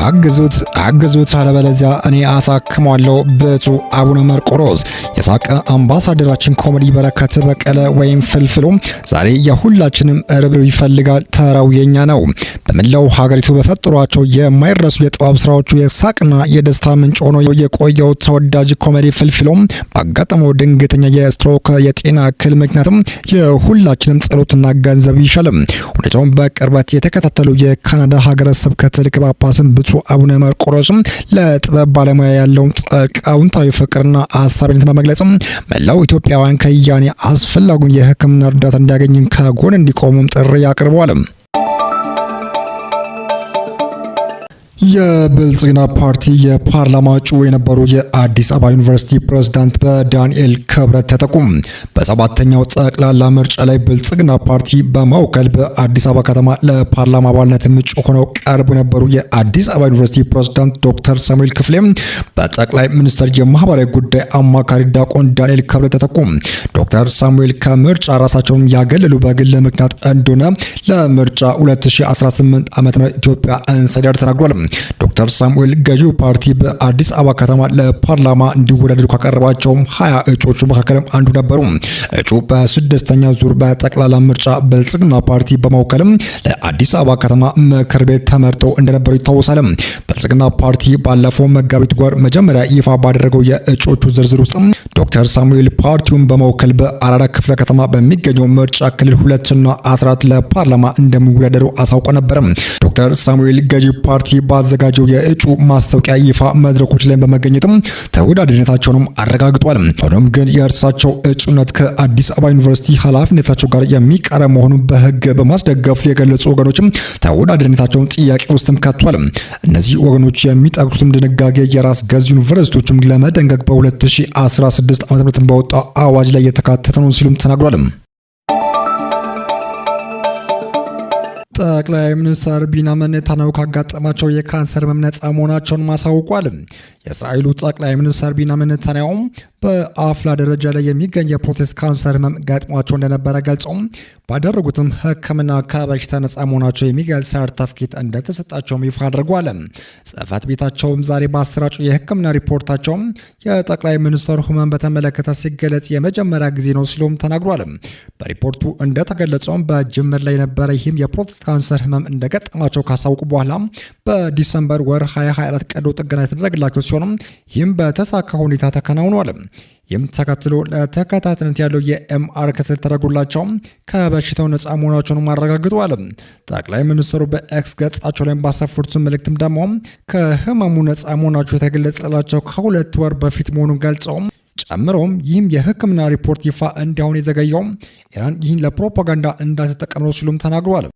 አግዙት አለበለዚያ እኔ አሳክሟለሁ። ብፁዕ አቡነ መርቆሬዎስ የሳቀ አምባሳደራችን ኮሜዲ በረከት በቀለ ወይም ፍልፍሉ ዛሬ የሁላችንም ርብርብ ይፈልጋል። ተራው የኛ ነው። በመላው ሀገሪቱ በፈጠሯቸው የማይረሱ የጥበብ ስራዎቹ የሳቅና የደስታ ምንጭ ሆኖ የቆየው ተወዳጅ ኮሜዲ ፍልፍሉ ባጋጠመው ድንገተኛ የስትሮክ የጤና እክል ምክንያትም የሁላችንም ጸሎትና ገንዘብ ይሻልም። ሁኔታውን በቅርበት የተከታተሉ የካናዳ ሀገረ ስብከት ሊቀ ጳጳስም ብፁዕ አቡነ መርቆሬዎስ ለጥበብ ባለሙያ ያለውን አዎንታዊ ፍቅርና አሳቢነት በመግለጽ መላው ኢትዮጵያውያን ከያኔ አስፈላጊውን የሕክምና እርዳታ እንዲያገኙ ከጎን እንዲቆሙም ጥሪ አቅርበዋል። የብልጽግና ፓርቲ የፓርላማ እጩ የነበሩ የአዲስ አበባ ዩኒቨርሲቲ ፕሬዝዳንት በዳንኤል ክብረት ተተኩ። በሰባተኛው ጠቅላላ ምርጫ ላይ ብልጽግና ፓርቲ በመወከል በአዲስ አበባ ከተማ ለፓርላማ አባልነት እጩ ሆነው ቀርቡ የነበሩ የአዲስ አበባ ዩኒቨርሲቲ ፕሬዝዳንት ዶክተር ሳሙኤል ክፍሌ በጠቅላይ ሚኒስትር የማህበራዊ ጉዳይ አማካሪ ዲያቆን ዳንኤል ክብረት ተተኩ። ዶክተር ሳሙኤል ከምርጫ ራሳቸውን ያገለሉ በግል ምክንያት እንደሆነ ለምርጫ 2018 ዓመተ ምህረት ኢትዮጵያ ኢንሳይደር ተናግሯል። ዶክተር ሳሙኤል ገዢው ፓርቲ በአዲስ አበባ ከተማ ለፓርላማ እንዲወዳደሩ ካቀረባቸው 20 እጩዎች መካከልም አንዱ ነበሩ። እጩ በስድስተኛ ዙር በጠቅላላ ምርጫ ብልጽግና ፓርቲ በመወከልም ለአዲስ አበባ ከተማ ምክር ቤት ተመርጠው እንደነበሩ ይታወሳል። ብልጽግና ፓርቲ ባለፈው መጋቢት ወር መጀመሪያ ይፋ ባደረገው የእጩዎቹ ዝርዝር ውስጥ ዶክተር ሳሙኤል ፓርቲውን በመወከል በአራዳ ክፍለ ከተማ በሚገኘው ምርጫ ክልል 2 እና 14 ለፓርላማ እንደሚወዳደሩ አሳውቆ ነበር። ዶክተር ሳሙኤል ገዢ ፓርቲ ባዘጋጀው የእጩ ማስታወቂያ ይፋ መድረኮች ላይ በመገኘትም ተወዳዳሪነታቸውንም አረጋግጧል። ሆኖም ግን የእርሳቸው እጩነት ከአዲስ አበባ ዩኒቨርሲቲ ኃላፊነታቸው ጋር የሚቃረን መሆኑን በሕግ በማስደገፍ የገለጹ ወገኖችም ተወዳዳሪነታቸውን ጥያቄ ውስጥም ከቷል። እነዚህ ወገኖች የሚጠቅሱትም ድንጋጌ የራስ ገዝ ዩኒቨርሲቲዎችም ለመደንገግ በ2016 ዓ.ም በወጣው አዋጅ ላይ የተካተተ ነው ሲሉም ተናግሯል። ጠቅላይ ሚኒስትር ቢንያሚን ኔታንያሁ ካጋጠማቸው የካንሰር ህመም ነፃ መሆናቸውን ማሳውቋል። የእስራኤሉ ጠቅላይ ሚኒስትር ቢንያሚን ኔታንያሁ በአፍላ ደረጃ ላይ የሚገኝ የፕሮስቴት ካንሰር ህመም ገጥሟቸው እንደነበረ ገልጸው ባደረጉትም ሕክምና ከበሽታ ነፃ መሆናቸው የሚገልጽ ሰርተፍኬት እንደተሰጣቸውም ይፋ አድርጓል። ጽሕፈት ቤታቸውም ዛሬ በአሰራጩ የሕክምና ሪፖርታቸው የጠቅላይ ሚኒስትሩ ህመም በተመለከተ ሲገለጽ የመጀመሪያ ጊዜ ነው ሲሉም ተናግሯል። በሪፖርቱ እንደተገለጸውም በጅምር ላይ የነበረ ይህም የፕሮስቴት ካንሰር ህመም እንደገጠማቸው ካሳውቁ በኋላ በዲሰምበር ወር 2024 ቀዶ ጥገና የተደረገላቸው ሲሆንም ይህም በተሳካ ሁኔታ ተከናውኗል። ይህም ተከትሎ ለተከታታይነት ያለው የኤምአር ክትትል ተደርጎላቸው ከበሽታው ነፃ መሆናቸውን አረጋግጠዋል። ጠቅላይ ሚኒስትሩ በኤክስ ገጻቸው ላይ ባሰፈሩት መልእክትም ደግሞ ከህመሙ ነፃ መሆናቸው የተገለጸላቸው ከ2 ወር በፊት መሆኑን ገልጸው ጨምሮም ይህም የህክምና ሪፖርት ይፋ እንዲሆን የዘገየው ኢራን ይህን ለፕሮፓጋንዳ እንዳልተጠቀመው ሲሉም ተናግረዋል።